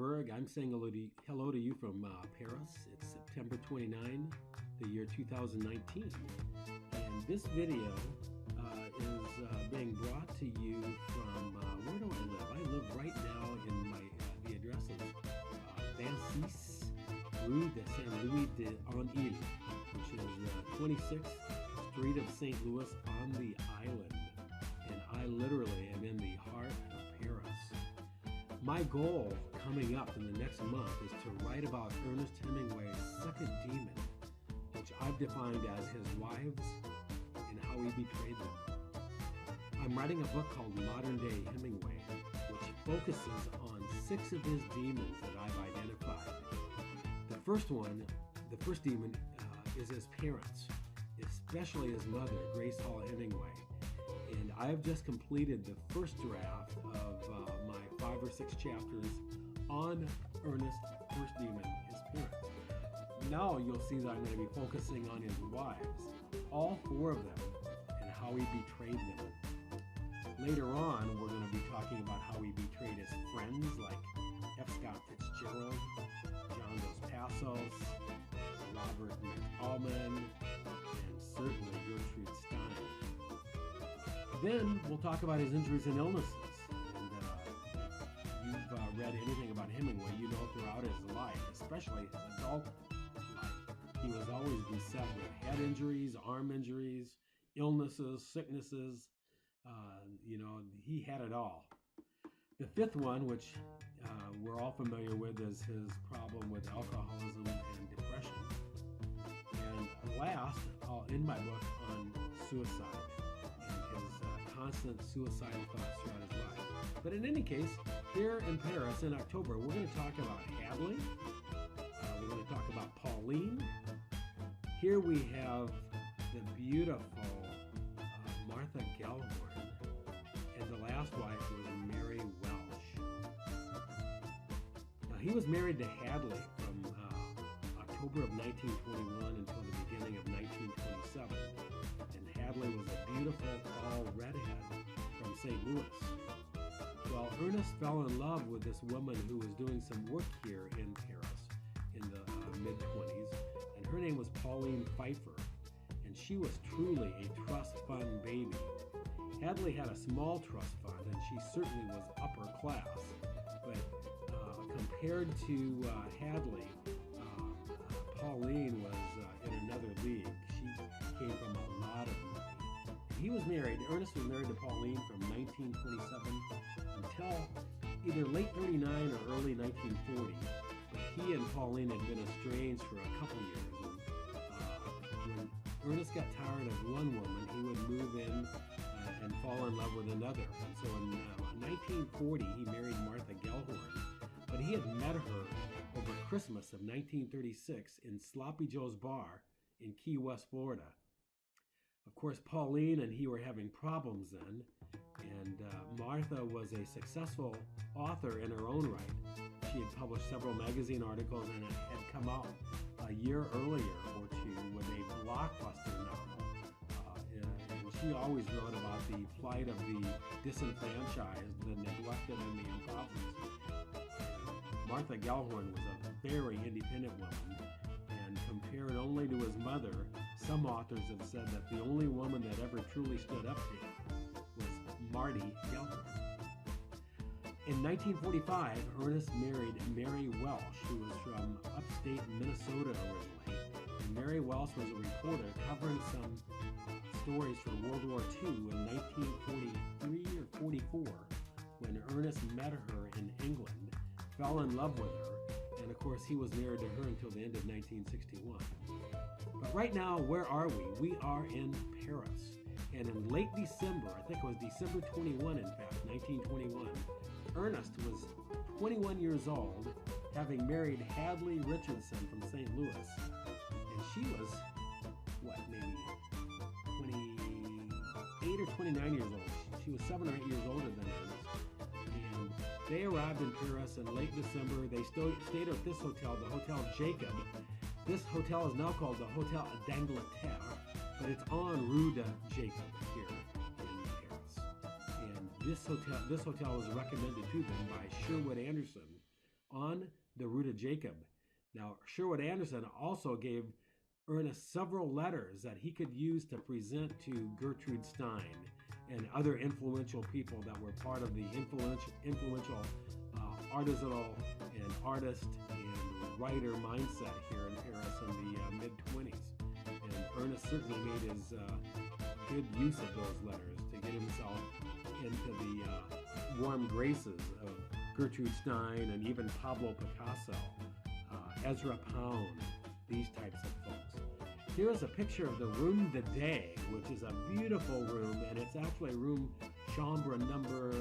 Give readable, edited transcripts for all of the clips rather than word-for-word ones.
DeBerg. I'm saying hello to you from Paris. It's September 29, the year 2019. And this video is being brought to you from, where do I live? I live right now in the address is 26 Rue de Saint-Louis d'Anille, which is 26th Street of St. Louis on the island. And I literally am in the heart of Paris. My goal coming up in the next month is to write about Ernest Hemingway's second demon, which I've defined as his wives and how he betrayed them. I'm writing a book called Modern Day Hemingway, which focuses on 6 of his demons that I've identified. The first demon is his parents, especially his mother, Grace Hall Hemingway. And I've just completed the first draft of my 5 or 6 chapters on Ernest's first demon, his parents. Now you'll see that I'm going to be focusing on his wives, all 4 of them, and how he betrayed them. Later on, we're going to be talking about how he betrayed his friends like F. Scott Fitzgerald, John Dos Passos, Robert McAlmon, and certainly Gertrude Stein. Then we'll talk about his injuries and illnesses. And if you've read anything about Hemingway, you know throughout his life, especially his adult life, he was always beset with head injuries, arm injuries, illnesses, sicknesses. He had it all. The 5th one, which we're all familiar with, is his problem with alcoholism and depression. And last, I'll end my book on suicide and his constant suicidal thoughts throughout his life. But in any case, here in Paris in October, we're going to talk about Hadley. We're going to talk about Pauline. Here we have the beautiful Martha Gellhorn. And the last wife was Mary Welsh. Now, he was married to Hadley from October of 1921 until the beginning of 1927. And Hadley was a beautiful, tall redhead from St. Louis. Well, Ernest fell in love with this woman who was doing some work here in Paris in the mid-20s, and her name was Pauline Pfeiffer, and she was truly a trust fund baby. Hadley had a small trust fund, and she certainly was upper class, but compared to Hadley, Pauline was in another league. She came from a lot of money. Ernest was married to Pauline from 1927 until either late 39 or early 1940. But he and Pauline had been estranged for a couple years. And when Ernest got tired of one woman, he would move in and fall in love with another. And so in 1940, he married Martha Gellhorn, but he had met her over Christmas of 1936 in Sloppy Joe's Bar in Key West, Florida. Of course, Pauline and he were having problems then, and Martha was a successful author in her own right. She had published several magazine articles and it had come out a year earlier or 2 with a blockbuster novel. And she always wrote about the plight of the disenfranchised, the neglected, and the impoverished. Martha Gellhorn was a very independent woman, and compared only to his mother, some authors have said that the only woman that ever truly stood up to him was Marty Gellhorn. In 1945, Ernest married Mary Welsh, who was from upstate Minnesota originally. And Mary Welsh was a reporter covering some stories from World War II in 1943 or 44, when Ernest met her in England, fell in love with her, and of course he was married to her until the end of 1961. But right now, where are we? We are in Paris. And in late December, I think it was December 21 in fact, 1921, Ernest was 21 years old, having married Hadley Richardson from St. Louis. And she was, maybe 28 or 29 years old. She was 7 or 8 years older than Ernest. And they arrived in Paris in late December. They stayed at this hotel, the Hotel Jacob. This hotel is now called the Hotel d'Angleterre, but it's on Rue de Jacob here in Paris. And this hotel was recommended to them by Sherwood Anderson, on the Rue de Jacob. Now, Sherwood Anderson also gave Ernest several letters that he could use to present to Gertrude Stein and other influential people that were part of the influential artisanal and artist and writer mindset here in Paris in the mid-20s. And Ernest certainly made his good use of those letters to get himself into the warm graces of Gertrude Stein and even Pablo Picasso, Ezra Pound, these types of folks. Here's a picture of the Room de Day, which is a beautiful room, and it's actually room chambre nombre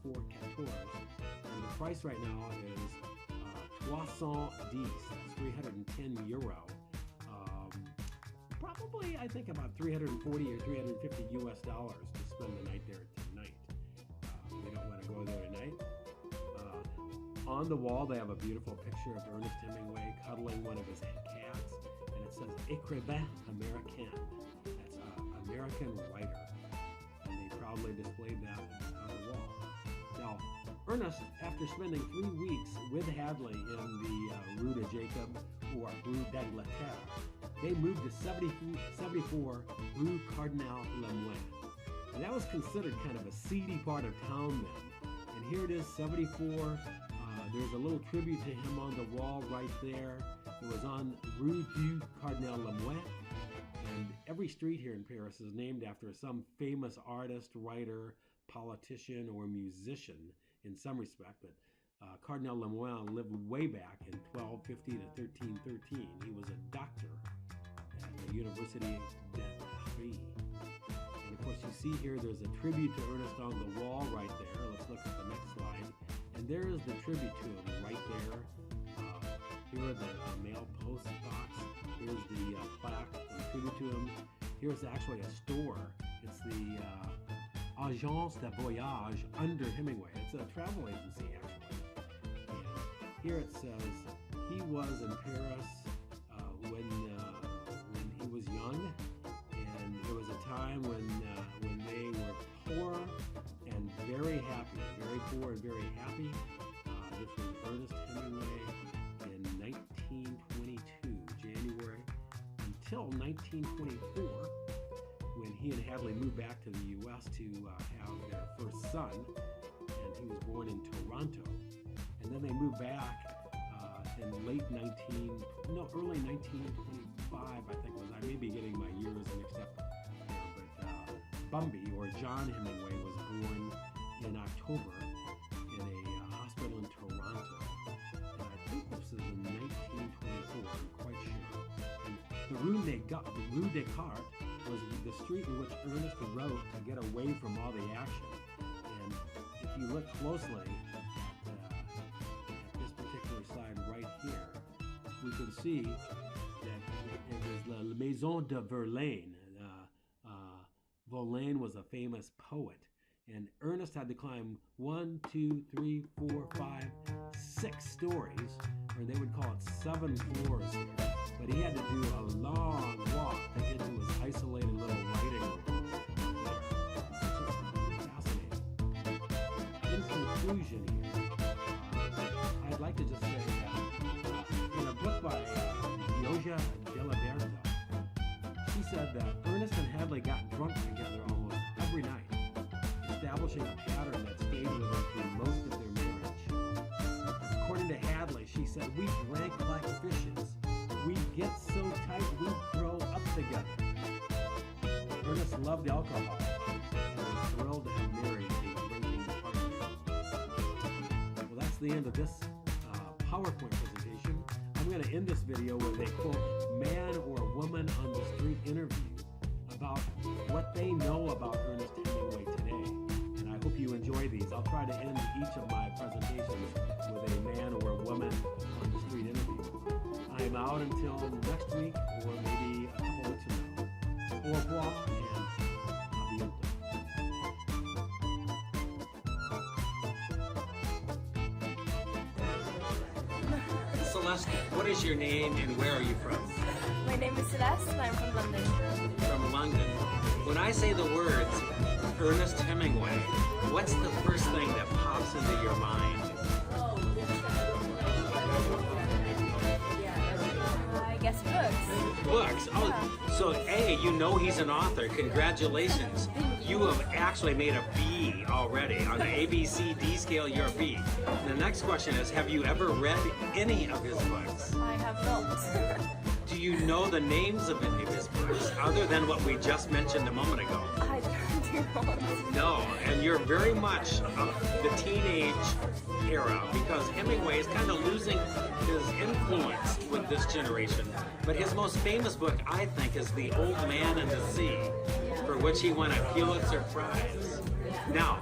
14. And the price right now is 310, that's 310 euro. Probably, I think, about 340 or 350 US dollars to spend the night there tonight. We don't want to go there tonight. On the wall, they have a beautiful picture of Ernest Hemingway cuddling one of his cats, and it says Écrivain Américain. That's American writer, and they proudly displayed that on the wall. Now, Ernest, after spending 3 weeks with Hadley in the Rue de Jacob, or Rue d'Angleterre, they moved to 74 Rue Cardinal Lemoine. And that was considered kind of a seedy part of town then. And here it is, 74. There's a little tribute to him on the wall right there. It was on Rue du Cardinal Lemoine. And every street here in Paris is named after some famous artist, writer, politician, or musician in some respect. But Cardinal Lemoine lived way back in 1250 to 1313. He was a doctor at the University de Paris. And of course, you see here there's a tribute to Ernest on the wall right there. Let's look at the next slide. And there is the tribute to him right there. Here are the mail post box. Here's the plaque and tribute to him. Here's actually a store. It's the Agence de Voyage under Hemingway. It's a travel agency, actually. And here it says he was in Paris when he was young, and there was a time when they were poor and very happy, very poor and very happy. This was Ernest Hemingway in 1922, January, until 1924, when he and Hadley moved back to the U.S. to have their first son, and he was born in Toronto. And then they moved back in early 1925, I think was. I may be getting my years mixed up here, but Bumby, or John Hemingway, was born in October in a hospital in Toronto. And I think this is in 1924, I'm quite sure. And the Rue Descartes was the street in which Ernest wrote to get away from all the action. And if you look closely at this particular side right here, we can see that it was La Maison de Verlaine. Verlaine was a famous poet, and Ernest had to climb 1, 2, 3, 4, 5, 6 stories, or they would call it 7 floors here. But he had to do a long walk to get to his isolated little writing room. It's fascinating. In conclusion here, I'd like to just say that in a book by Yoja Delaberto, she said that Ernest and Hadley got drunk together almost every night, establishing a pattern that stayed with them through most of their marriage. According to Hadley, she said, "We drank like fishes. We get so tight we grow up together." Ernest loved alcohol and was thrilled to have married a drinking partner. Well, that's the end of this PowerPoint presentation. I'm going to end this video with a quote, man or woman on the street interview about what they know about Ernest Hemingway today. And I hope you enjoy these. I'll try to end each of my presentations with a man or a woman on the street interview. I'm out until next week, or maybe a couple weeks from now. Au revoir, and à bientôt. Celeste, what is your name and where are you from? My name is Celeste and I'm from London. From London. When I say the words Ernest Hemingway, what's the first thing that pops into your mind? I guess books. Books. Oh, so A, you know he's an author. Congratulations. You have actually made a B already. On the A, B, C, D scale, you're a B. The next question is, have you ever read any of his books? I have not. Do you know the names of any of his books, other than what we just mentioned a moment ago? I do not. No, and you're very much the teenage era, because Hemingway is kind of losing his influence with this generation. But his most famous book, I think, is The Old Man and the Sea, for which he won a Pulitzer Prize. Now,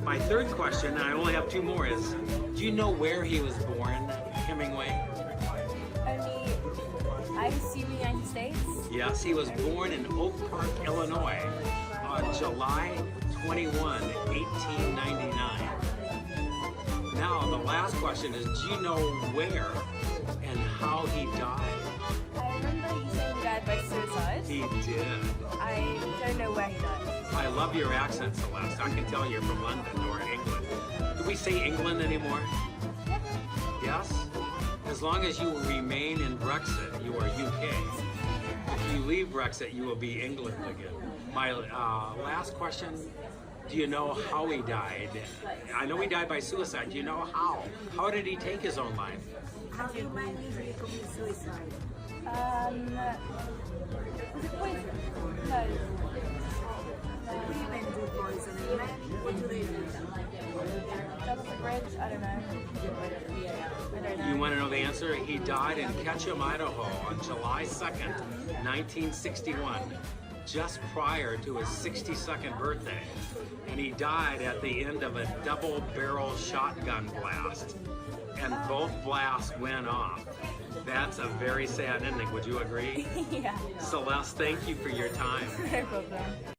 my third question, and I only have two more, is do you know where he was born, Hemingway? Only, I assume the United States? Yes, he was born in Oak Park, Illinois, on July 21, 1899. Now, the last question is, do you know where and how he died? I remember you saying he died by suicide. He did. I don't know where he died. I love your accent, Celeste. I can tell you're from London or England. Do we say England anymore? Yes? As long as you remain in Brexit, you are UK. If you leave Brexit, you will be England again. My last question, do you know how he died? I know he died by suicide. Do you know how? How did he take his own life? How do men usually commit suicide? Was it poison? No. Women do poisoning. Men, what do they do? Jump off a bridge? I don't know. I don't know. You want to know the answer? He died in Ketchum, Idaho on July 2nd, 1961, just prior to his 62nd birthday. And he died at the end of a double-barrel shotgun blast. And both blasts went off. That's a very sad ending. Would you agree? Yeah. Celeste, thank you for your time. No problem.